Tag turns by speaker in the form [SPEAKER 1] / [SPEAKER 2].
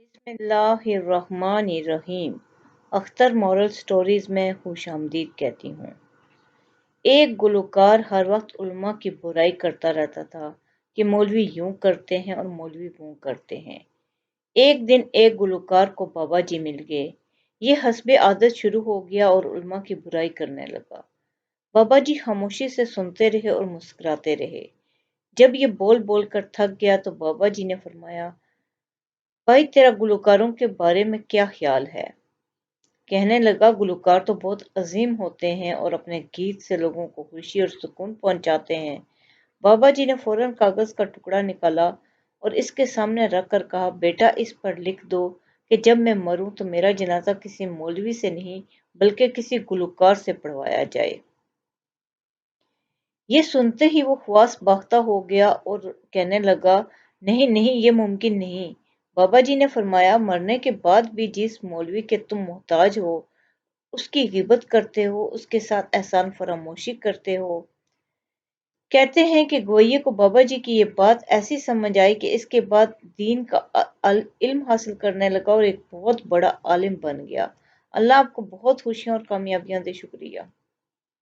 [SPEAKER 1] بسم اللہ الرحمن الرحیم۔ اختر مورل سٹوریز میں خوش آمدید کہتی ہوں۔ ایک گلوکار ہر وقت علماء کی برائی کرتا رہتا تھا کہ مولوی یوں کرتے ہیں اور مولوی وہ کرتے ہیں۔ ایک دن ایک گلوکار کو بابا جی مل گئے۔ یہ حسب عادت شروع ہو گیا اور علماء کی برائی کرنے لگا۔ بابا جی خاموشی سے سنتے رہے اور مسکراتے رہے۔ جب یہ بول بول کر تھک گیا تو بابا جی نے فرمایا، بھائی تیرا گلوکاروں کے بارے میں کیا خیال ہے؟ کہنے لگا، گلوکار تو بہت عظیم ہوتے ہیں اور اپنے گیت سے لوگوں کو خوشی اور سکون پہنچاتے ہیں۔ بابا جی نے فوراً کاغذ کا ٹکڑا نکالا اور اس کے سامنے رکھ کر کہا، بیٹا اس پر لکھ دو کہ جب میں مروں تو میرا جنازہ کسی مولوی سے نہیں بلکہ کسی گلوکار سے پڑھوایا جائے۔ یہ سنتے ہی وہ خواص باختہ ہو گیا اور کہنے لگا، نہیں نہیں، یہ ممکن نہیں۔ بابا جی نے فرمایا، مرنے کے بعد بھی جس مولوی کے تم محتاج ہو، اس کی غیبت کرتے ہو، اس کے ساتھ احسان فراموشی کرتے ہو۔ کہتے ہیں کہ گوئیے کو بابا جی کی یہ بات ایسی سمجھ آئی کہ اس کے بعد دین کا علم حاصل کرنے لگا اور ایک بہت بڑا عالم بن گیا۔ اللہ آپ کو بہت خوشیاں اور کامیابیاں دے۔ شکریہ۔